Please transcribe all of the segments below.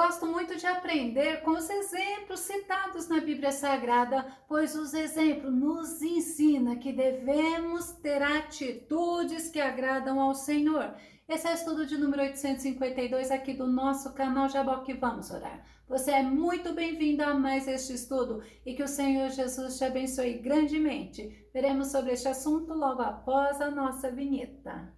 gosto muito de aprender com os exemplos citados na Bíblia Sagrada, pois os exemplos nos ensinam que devemos ter atitudes que agradam ao Senhor. Esse é o estudo de número 852 aqui do nosso canal Jaboque. Vamos orar. Você é muito bem-vindo a mais este estudo e que o Senhor Jesus te abençoe grandemente. Veremos sobre este assunto logo após a nossa vinheta.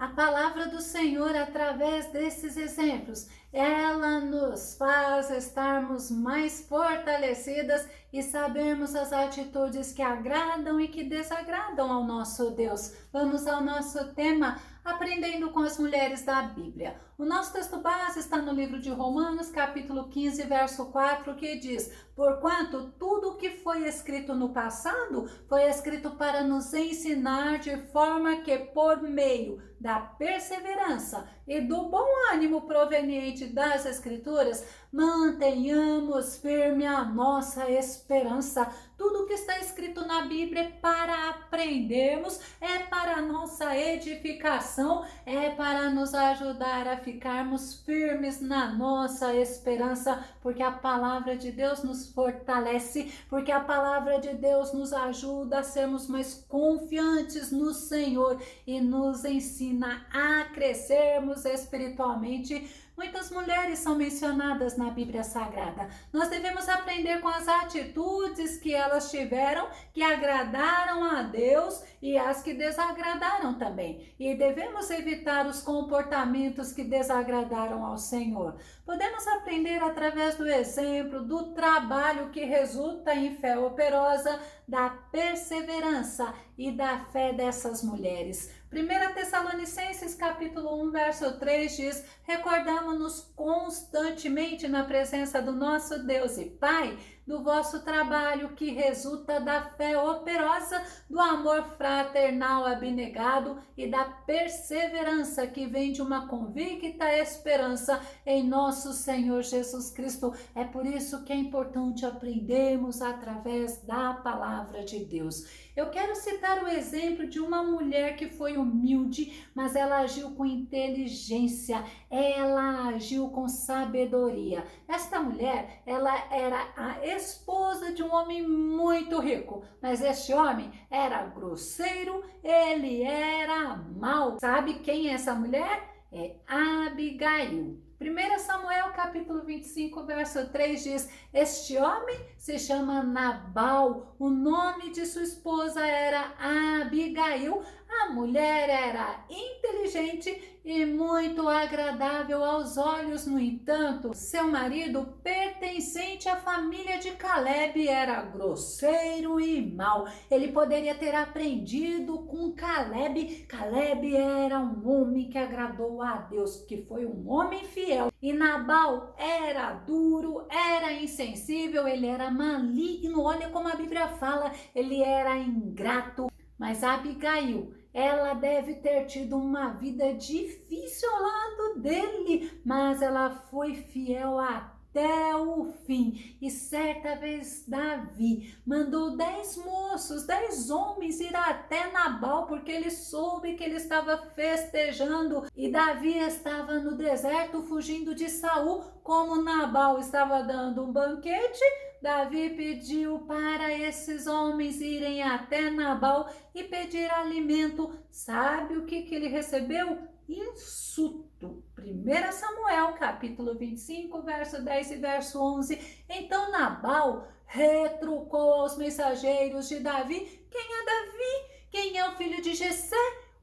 A palavra do Senhor, através desses exemplos, ela nos faz estarmos mais fortalecidas e sabermos as atitudes que agradam e que desagradam ao nosso Deus. Vamos ao nosso tema, aprendendo com as mulheres da Bíblia. O nosso texto base está no livro de Romanos, capítulo 15, verso 4, que diz: porquanto tudo o que foi escrito no passado foi escrito para nos ensinar, de forma que por meio da perseverança e do bom ânimo proveniente das Escrituras, mantenhamos firme a nossa esperança. Tudo que está escrito na Bíblia é para aprendermos, é para a nossa edificação, é para nos ajudar a ficarmos firmes na nossa esperança, porque a palavra de Deus nos fortalece, porque a palavra de Deus nos ajuda a sermos mais confiantes no Senhor e nos ensina a crescermos espiritualmente. Muitas mulheres são mencionadas na Bíblia Sagrada. Nós devemos aprender com as atitudes que elas tiveram, que agradaram a Deus e as que desagradaram também. E devemos evitar os comportamentos que desagradaram ao Senhor. Podemos aprender através do exemplo, do trabalho que resulta em fé operosa, da perseverança e da fé dessas mulheres. 1 Tessalonicenses capítulo 1, verso 3 diz: recordamos-nos constantemente na presença do nosso Deus e Pai do vosso trabalho que resulta da fé operosa, do amor fraternal abnegado e da perseverança que vem de uma convicta esperança em nosso Senhor Jesus Cristo. É por isso que é importante aprendermos através da palavra de Deus. Eu quero citar o exemplo de uma mulher que foi humilde, mas ela agiu com inteligência, ela agiu com sabedoria. Esta mulher, ela era a esposa de um homem muito rico, mas este homem era grosseiro, ele era mau. Sabe quem é essa mulher? É Abigail. 1 Samuel capítulo 25, verso 3 diz: este homem se chama Nabal, o nome de sua esposa era Abigail. A mulher era inteligente e muito agradável aos olhos. No entanto, seu marido, pertencente à família de Caleb, era grosseiro e mau. Ele poderia ter aprendido com Caleb. Caleb era um homem que agradou a Deus, que foi um homem fiel. E Nabal era duro, era insensível, ele era maligno. Olha como a Bíblia fala, ele era ingrato. Mas Abigail, ela deve ter tido uma vida difícil ao lado dele, mas ela foi fiel até o fim. E certa vez Davi mandou 10 moços, 10 homens ir até Nabal, porque ele soube que ele estava festejando e Davi estava no deserto fugindo de Saul. Como Nabal estava dando um banquete, Davi pediu para esses homens irem até Nabal e pedir alimento. Sabe o que ele recebeu? Insulto. 1 Samuel, capítulo 25, verso 10 e verso 11. Então Nabal retrucou aos mensageiros de Davi: quem é Davi? Quem é o filho de Jessé?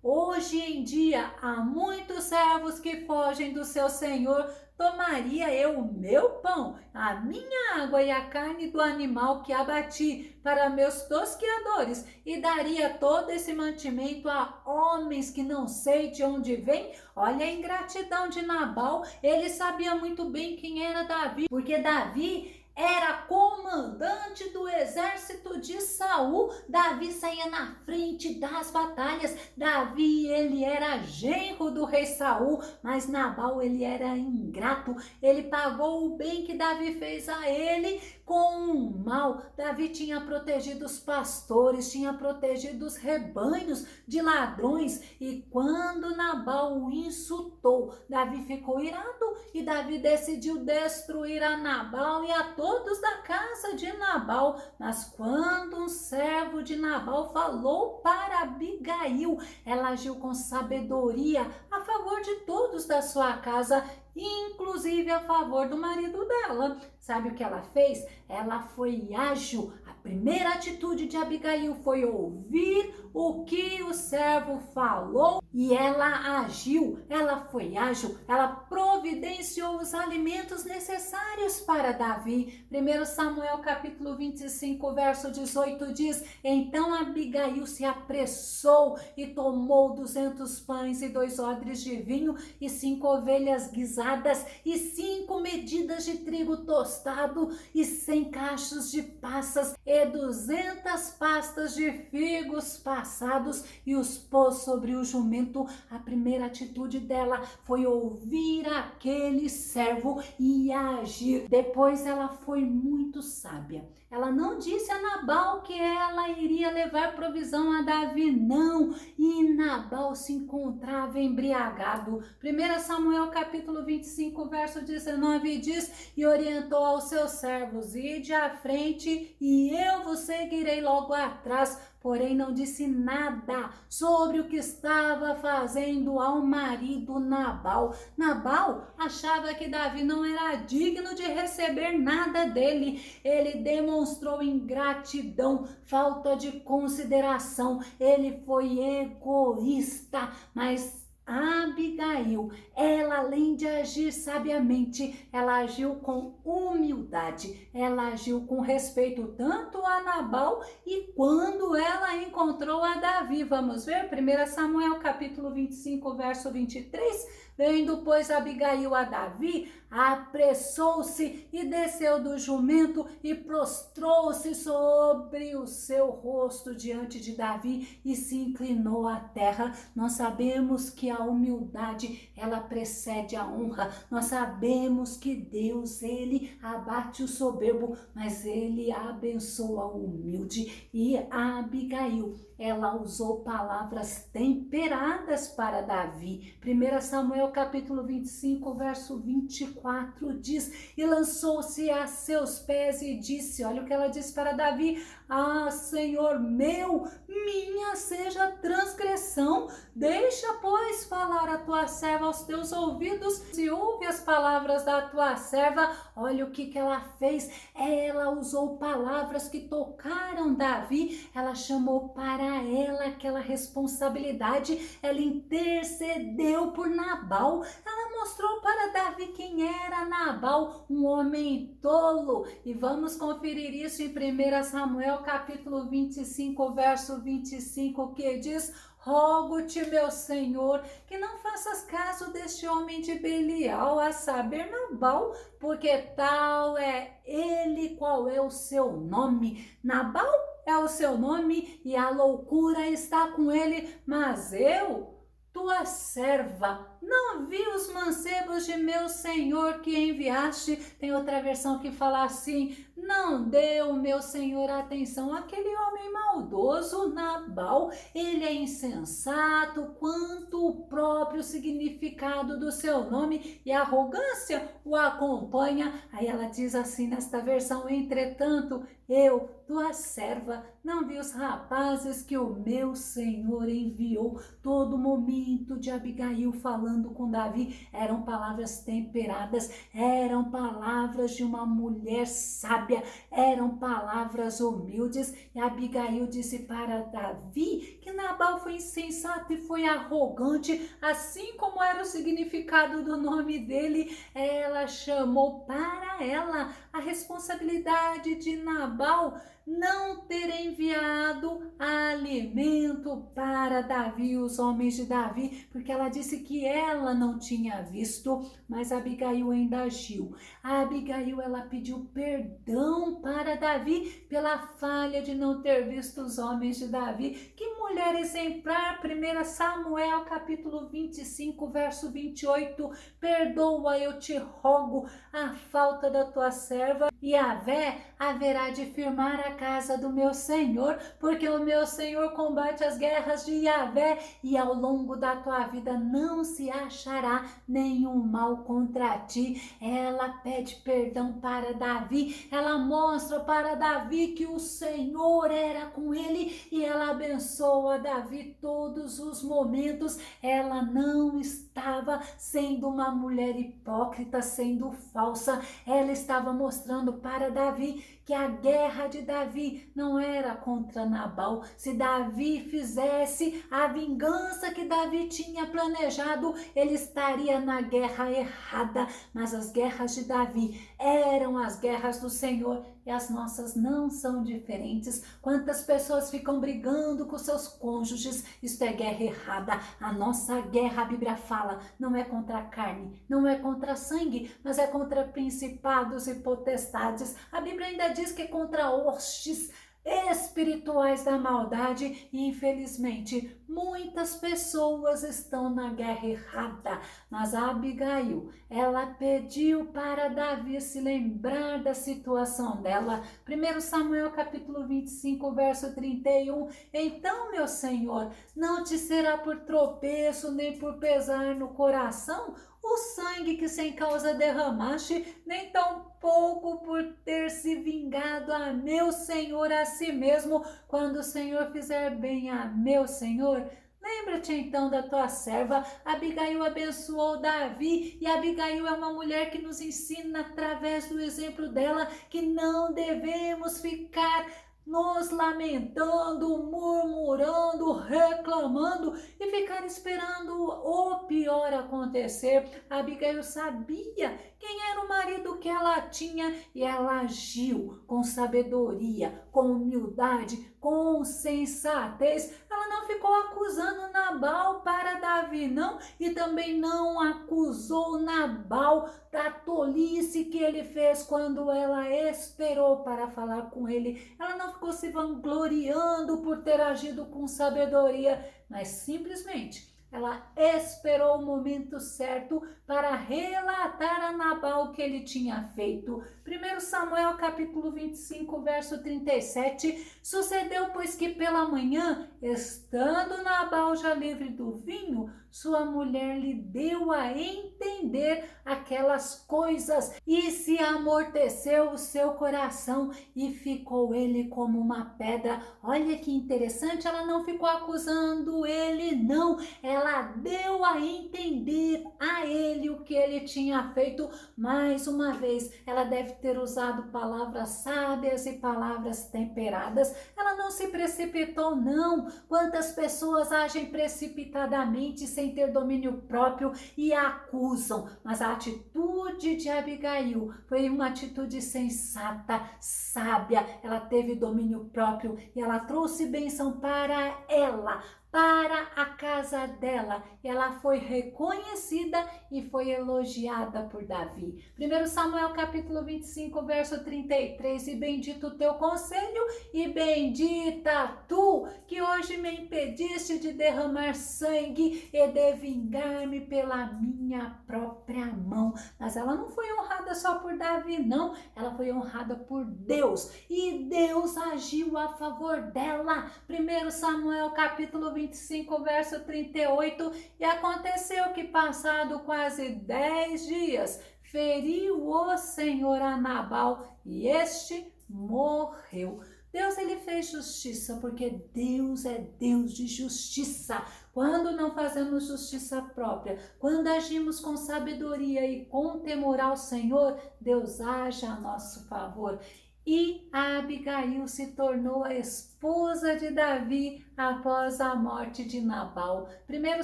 Hoje em dia há muitos servos que fogem do seu senhor. Tomaria eu o meu pão, a minha água e a carne do animal que abati para meus tosqueadores e daria todo esse mantimento a homens que não sei de onde vêm? Olha a ingratidão de Nabal. Ele sabia muito bem quem era Davi, porque Davi era comandante do exército de Saul, Davi saía na frente das batalhas. Davi, ele era genro do rei Saul, mas Nabal, ele era ingrato. Ele pagou o bem que Davi fez a ele com o mal. Davi tinha protegido os pastores, tinha protegido os rebanhos de ladrões, e quando Nabal o insultou, Davi ficou irado e Davi decidiu destruir a Nabal e a todos da casa de Nabal. Mas quando um servo de Nabal falou para Abigail, ela agiu com sabedoria a favor de todos da sua casa, inclusive a favor do marido dela. Sabe o que ela fez? Ela foi ágil. A primeira atitude de Abigail foi ouvir o que o servo falou e ela agiu. Ela foi ágil, ela providenciou os alimentos necessários para Davi. 1 Samuel capítulo 25, verso 18 diz: então Abigail se apressou e tomou 200 pães e 2 odres de vinho e 5 ovelhas guisadas e 5 medidas de trigo tostado e 100 cachos de passas e 200 pastas de figos passados e os pôs sobre o jumento. A primeira atitude dela foi ouvir aquele servo e agir. Depois ela foi muito sábia. Ela não disse a Nabal que ela iria levar provisão a Davi, não. E Nabal se encontrava embriagado. 1 Samuel capítulo 25, verso 19 diz: e orientou aos seus servos: ide à frente e eu vos seguirei logo atrás. Porém não disse nada sobre o que estava fazendo ao marido Nabal. Nabal achava que Davi não era digno de receber nada dele. Ele demonstrou ingratidão, falta de consideração. Ele foi egoísta, mas Abigail, ela além de agir sabiamente, ela agiu com humildade, ela agiu com respeito tanto a Nabal e quando ela encontrou a Davi. Vamos ver 1 Samuel capítulo 25, verso 23. Vendo, pois, Abigail a Davi, apressou-se e desceu do jumento e prostrou-se sobre o seu rosto diante de Davi e se inclinou à terra. Nós sabemos que a humildade, ela precede a honra. Nós sabemos que Deus, ele abate o soberbo, mas ele abençoa o humilde. E a Abigail, ela usou palavras temperadas para Davi. 1 Samuel capítulo 25, verso 24 diz: e lançou-se a seus pés e disse, olha o que ela disse para Davi: ah, Senhor meu, minha seja a transgressão, deixa, pois, falar a tua serva aos teus ouvidos, se ouve as palavras da tua serva. Olha o que ela fez, ela usou palavras que tocaram Davi, ela chamou para ela aquela responsabilidade, ela intercedeu por Nabal, ela mostrou para Davi quem era Nabal, um homem tolo. E vamos conferir isso em 1 Samuel capítulo 25, verso 25, que diz: rogo-te, meu Senhor, que não faças caso deste homem de Belial, a saber, Nabal, porque tal é ele. Qual é o seu nome? Nabal é o seu nome e a loucura está com ele, mas eu, tua serva, não vi os mancebos de meu senhor que enviaste. Tem outra versão que fala assim: não deu meu senhor atenção àquele homem maldoso Nabal, ele é insensato quanto o próprio significado do seu nome, e a arrogância o acompanha. Aí ela diz assim nesta versão: entretanto, eu, tua serva, não vi os rapazes que o meu senhor enviou. Todo momento de Abigail falando com Davi eram palavras temperadas, eram palavras de uma mulher sábia, eram palavras humildes. E Abigail disse para Davi que Nabal foi insensato e foi arrogante, assim como era o significado do nome dele. Ela chamou para ela a responsabilidade de Nabal não ter enviado alimento para Davi, os homens de Davi, porque ela disse que ela não tinha visto, mas Abigail ainda agiu. A Abigail, ela pediu perdão para Davi pela falha de não ter visto os homens de Davi. Que mulher exemplar! 1 Samuel capítulo 25, verso 28, perdoa, eu te rogo, a falta da tua serva, e Yahvé haverá de firmar a casa do meu Senhor, porque o meu Senhor combate as guerras de Yahvé, e ao longo da tua vida não se achará nenhum mal contra ti. Ela pede perdão para Davi, ela mostra para Davi que o Senhor era com ele, e ela abençoa Davi todos os momentos. Ela não estava sendo uma mulher hipócrita, sendo falsa, ela estava mostrando para Davi que a guerra de Davi não era contra Nabal. Se Davi fizesse a vingança que Davi tinha planejado, ele estaria na guerra errada, mas as guerras de Davi eram as guerras do Senhor, e as nossas não são diferentes. Quantas pessoas ficam brigando com seus cônjuges? Isto é guerra errada. A nossa guerra, a Bíblia fala, não é contra a carne, não é contra sangue, mas é contra principados e potestades. A Bíblia ainda diz que é contra hostes espirituais da maldade, e infelizmente muitas pessoas estão na guerra errada. Mas a Abigail, ela pediu para Davi se lembrar da situação dela. 1 Samuel capítulo 25, verso 31, então, meu Senhor, não te será por tropeço nem por pesar no coração o sangue que sem causa derramaste, nem tampouco por ter se vingado a meu Senhor a si mesmo, quando o Senhor fizer bem a meu Senhor. Lembra-te então da tua serva. Abigail abençoou Davi, e Abigail é uma mulher que nos ensina através do exemplo dela que não devemos ficar nos lamentando, murmurando, reclamando e ficar esperando o pior acontecer. Abigail sabia quem era o marido que ela tinha, e ela agiu com sabedoria, com humildade, com sensatez. Ela não ficou acusando Nabal para Davi, não, e também não acusou Nabal da tolice que ele fez quando ela esperou para falar com ele. Ela não ficou se vangloriando por ter agido com sabedoria, mas simplesmente ela esperou o momento certo para relatar a Nabal o que ele tinha feito. 1 Samuel capítulo 25, verso 37, sucedeu, pois, que pela manhã, estando Nabal já livre do vinho, sua mulher lhe deu a entender aquelas coisas, e se amorteceu o seu coração, e ficou ele como uma pedra. Olha que interessante, ela não ficou acusando ele, não, ela deu a entender a ele o que ele tinha feito. Mais uma vez, ela deve ter usado palavras sábias e palavras temperadas. Ela não se precipitou, não. Quantas pessoas agem precipitadamente, sem ter domínio próprio, e acusam, mas a atitude de Abigail foi uma atitude sensata, sábia. Ela teve domínio próprio e ela trouxe bênção para ela, para a casa dela. Ela foi reconhecida e foi elogiada por Davi. 1 Samuel capítulo 25, verso 33, e bendito o teu conselho, e bendita tu, que hoje me impediste de derramar sangue e de vingar-me pela minha própria mão. Mas ela não foi honrada só por Davi, não, ela foi honrada por Deus, e Deus agiu a favor dela. 1 Samuel capítulo 25, verso 38, e aconteceu que, passado quase 10 dias, feriu o Senhor a Nabal, e este morreu. Deus, ele fez justiça, porque Deus é Deus de justiça. Quando não fazemos justiça própria, quando agimos com sabedoria e com temor ao Senhor, Deus age a nosso favor. E a Abigail se tornou a esposa de Davi após a morte de Nabal. 1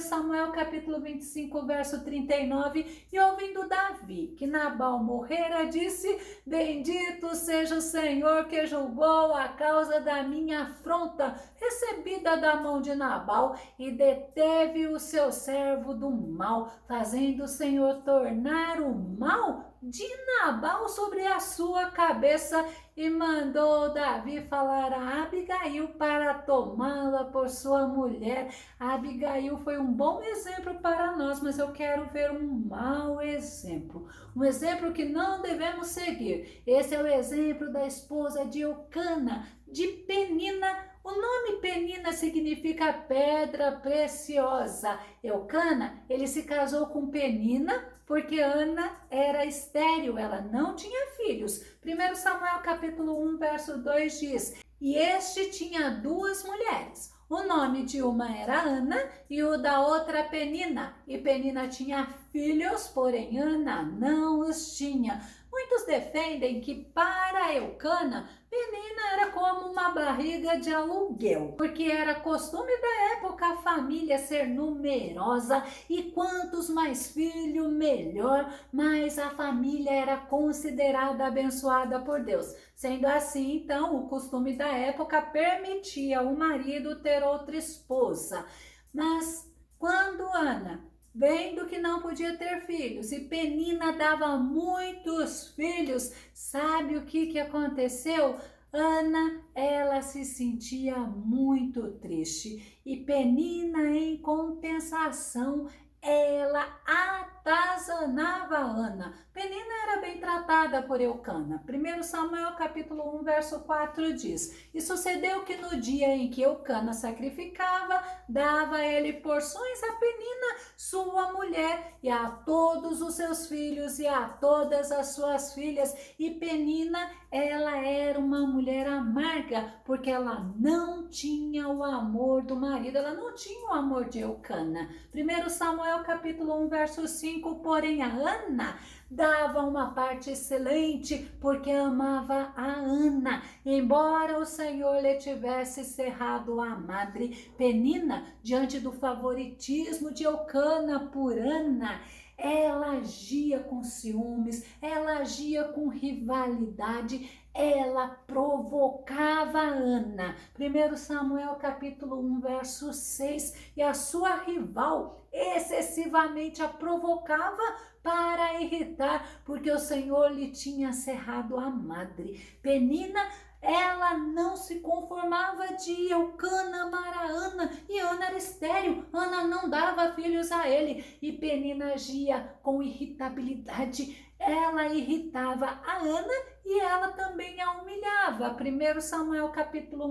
Samuel capítulo 25, verso 39. E ouvindo Davi que Nabal morrera, disse: bendito seja o Senhor que julgou a causa da minha afronta recebida da mão de Nabal e deteve o seu servo do mal, fazendo o Senhor tornar o mal de Nabal sobre a sua cabeça. E mandou Davi falar a Abigail para tomá-la por sua mulher. A Abigail foi um bom exemplo para nós, mas eu quero ver um mau exemplo. Um exemplo que não devemos seguir. Esse é o exemplo da esposa de Eucana, de Penina. O nome Penina significa pedra preciosa. Eucana, ele se casou com Penina porque Ana era estéril, ela não tinha filhos. 1 Samuel capítulo 1, verso 2 diz: e este tinha duas mulheres. O nome de uma era Ana e o da outra Penina. E Penina tinha filhos, porém Ana não os tinha. Muitos defendem que para Eucana, Penina era como uma barriga de aluguel, porque era costume da época a família ser numerosa e quantos mais filhos, melhor, mas a família era considerada abençoada por Deus. Sendo assim, então, o costume da época permitia o marido ter outra esposa. Mas quando Ana, vendo que não podia ter filhos, e Penina dava muitos filhos, sabe o que aconteceu? Ana, ela se sentia muito triste e Penina, em compensação, ela atazanava Ana. Penina era bem tratada por Eucana. 1 Samuel capítulo 1, verso 4 diz: e sucedeu que no dia em que Eucana sacrificava, dava ele porções a Penina, sua mulher, e a todos os seus filhos e a todas as suas filhas. E Penina, ela era uma mulher amarga, porque ela não tinha o amor do marido, ela não tinha o amor de Eucana. 1 Samuel capítulo 1, verso 5, porém a Ana dava uma parte excelente, porque amava a Ana, embora o Senhor lhe tivesse cerrado a madre. Penina, diante do favoritismo de Eucana por Ana, ela agia com ciúmes, ela agia com rivalidade, ela provocava Ana. 1 Samuel capítulo 1, verso 6, e a sua rival excessivamente a provocava para irritar, porque o Senhor lhe tinha cerrado a madre. Penina, ela não se conformava de Eucana amar a Ana, e Ana era estéril, Ana não dava filhos a ele, e Penina agia com irritabilidade, ela irritava a Ana e ela também a humilhava. 1 Samuel capítulo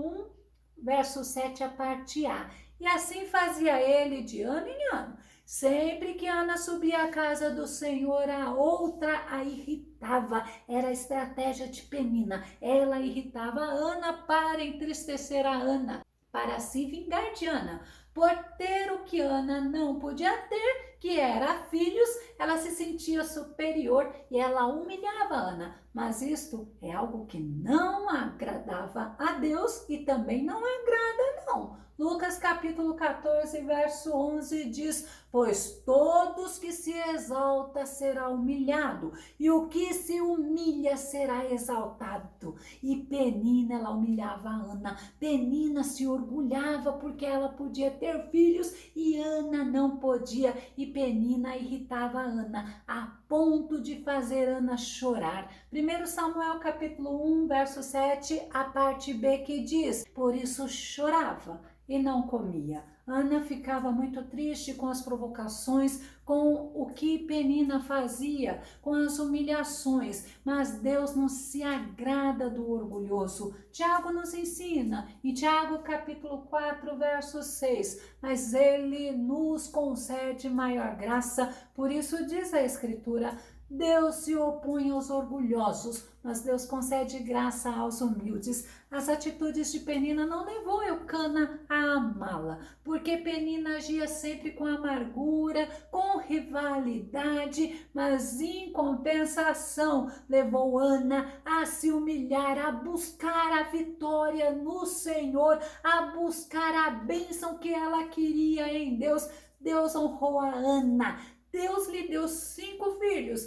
1, verso 7, a parte A. E assim fazia ele de ano em ano. Sempre que Ana subia à casa do Senhor, a outra a irritava. Era a estratégia de Penina. Ela irritava a Ana para entristecer a Ana, para se vingar de Ana. Por ter o que Ana não podia ter, que era filhos, ela se sentia superior e ela humilhava Ana. Mas isto é algo que não agradava a Deus e também não agrada, não. Lucas capítulo 14, verso 11 diz: pois todos que se exalta será humilhado, e o que se humilha será exaltado. E Penina, ela humilhava a Ana. Penina se orgulhava porque ela podia ter filhos e Ana não podia. E Penina irritava a Ana a ponto de fazer Ana chorar. 1 Samuel capítulo 1, verso 7, a parte B, que diz: por isso chorava e não comia. Ana ficava muito triste com as provocações, com o que Penina fazia, com as humilhações, mas Deus não se agrada do orgulhoso. Tiago nos ensina, em Tiago capítulo 4, verso 6, mas ele nos concede maior graça, por isso diz a Escritura: Deus se opõe aos orgulhosos, mas Deus concede graça aos humildes. As atitudes de Penina não levou Eucana a amá-la, porque Penina agia sempre com amargura, com rivalidade, mas em compensação levou Ana a se humilhar, a buscar a vitória no Senhor, a buscar a bênção que ela queria em Deus. Deus honrou a Ana, Deus lhe deu 5 filhos.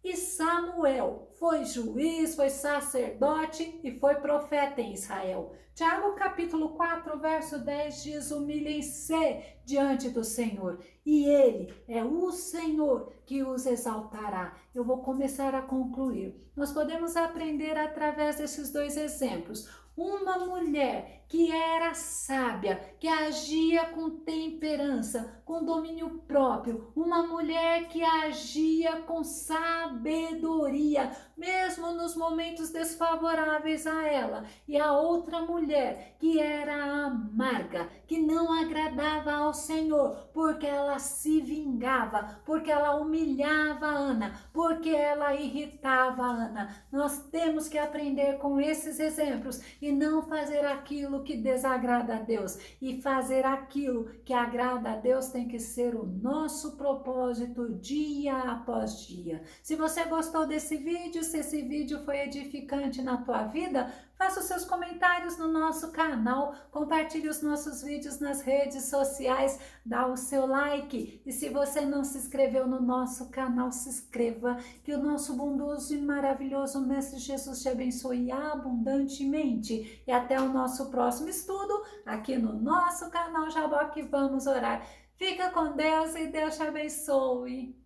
E Samuel foi juiz, foi sacerdote e foi profeta em Israel. Tiago capítulo 4, verso 10 diz: humilhem-se diante do Senhor, e Ele é o Senhor que os exaltará. Eu vou começar a concluir. Nós podemos aprender através desses 2 exemplos. Uma mulher que era sábia, que agia com temperança, com domínio próprio, uma mulher que agia com sabedoria, mesmo nos momentos desfavoráveis a ela, e a outra mulher que era amarga, que não agradava ao Senhor, porque ela se vingava, porque ela humilhava Ana, porque ela irritava Ana. Nós temos que aprender com esses exemplos e não fazer aquilo que desagrada a Deus, e fazer aquilo que agrada a Deus tem que ser o nosso propósito dia após dia. Se você gostou desse vídeo, se esse vídeo foi edificante na tua vida, faça os seus comentários no nosso canal, compartilhe os nossos vídeos nas redes sociais, dá o seu like, e se você não se inscreveu no nosso canal, se inscreva, que o nosso bondoso e maravilhoso Mestre Jesus te abençoe abundantemente, e até o nosso próximo estudo, aqui no nosso canal Jaboque Vamos Orar. Fica com Deus e Deus te abençoe.